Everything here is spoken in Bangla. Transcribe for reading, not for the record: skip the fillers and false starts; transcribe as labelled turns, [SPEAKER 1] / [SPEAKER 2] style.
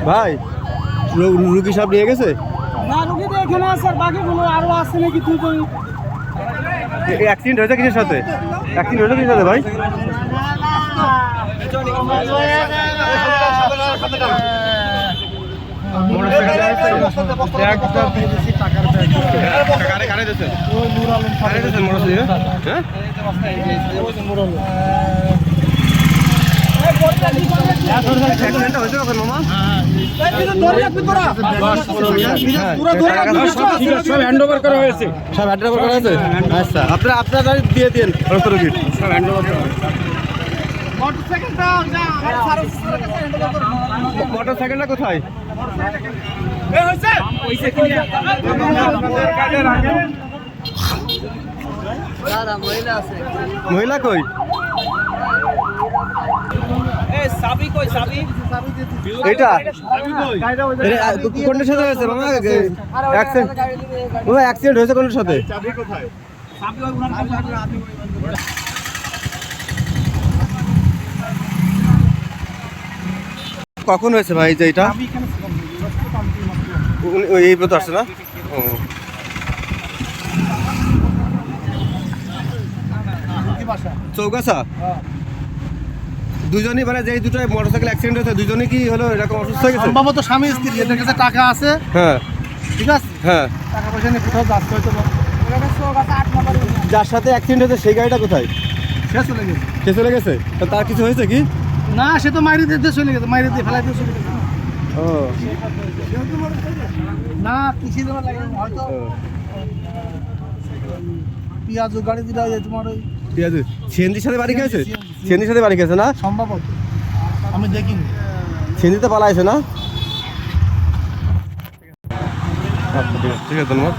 [SPEAKER 1] ভাই রুগী সব নিয়ে গেছে?
[SPEAKER 2] না, রুগী তো এখানে আছে, আর বাকিগুলো আরো আছে নাকি তুই তো।
[SPEAKER 1] অ্যাক্সিডেন্ট হয়েছে কিসের সাথে? অ্যাক্সিডেন্ট হয়েছে কিসের সাথে ভাই?
[SPEAKER 2] সব হ্যান্ড ওভার করা হয়েছে।
[SPEAKER 1] সব হ্যান্ড ওভার করা হয়েছে? আচ্ছা, আপনারা দিয়ে দিন রোগীর সব হ্যান্ড ওভার করা হয়েছে। মোটরসাইকেলটা কোথায়? মহিলা কই? এইটা কোনটার সাথে হয়েছে মামা? অ্যাক্সিডেন্ট হয়েছে কোনটার সাথে? কখন হয়েছে ভাই যে এটা? এই তো আসছে না? ও চৌগাছা। দুজনই মানে যে দুটো মোটরসাইকেল অ্যাক্সিডেন্ট হয়েছে দুজনই কি হলো এরকম অসুস্থ হয়ে গেছে?
[SPEAKER 2] সম্ভবত স্বামী স্ত্রী, এদের কাছে টাকা আছে।
[SPEAKER 1] হ্যাঁ
[SPEAKER 2] ঠিক আছে,
[SPEAKER 1] হ্যাঁ।
[SPEAKER 2] টাকা পয়সা নিয়ে কোথাও যাচ্ছে হয়তো।
[SPEAKER 1] যার সাথে অ্যাক্সিডেন্ট হয়েছে সেই গাড়িটা কোথায়?
[SPEAKER 2] সে চলে গেছে।
[SPEAKER 1] সে চলে গেছে? তো তার কিছু হয়েছে কি?
[SPEAKER 2] না, সে তো মাইরে দিয়ে চলে গেছে, মাইরে দিয়ে ফেলাই দিয়ে চলে গেছে।
[SPEAKER 1] ও
[SPEAKER 2] না, কিছু দেওয়া লাগে হয়তো। পিঁয়াজ গাড়ি দিলে তোমার ওই
[SPEAKER 1] পেঁয়াজু সিএনজির সাথে বাড়ি খেয়েছে? সিএনজির সাথে বাড়ি খেয়েছে না?
[SPEAKER 2] সম্ভবত, আমি দেখিনি।
[SPEAKER 1] সিএনজিতে পালাইছে না? ঠিক আছে ধন্যবাদ।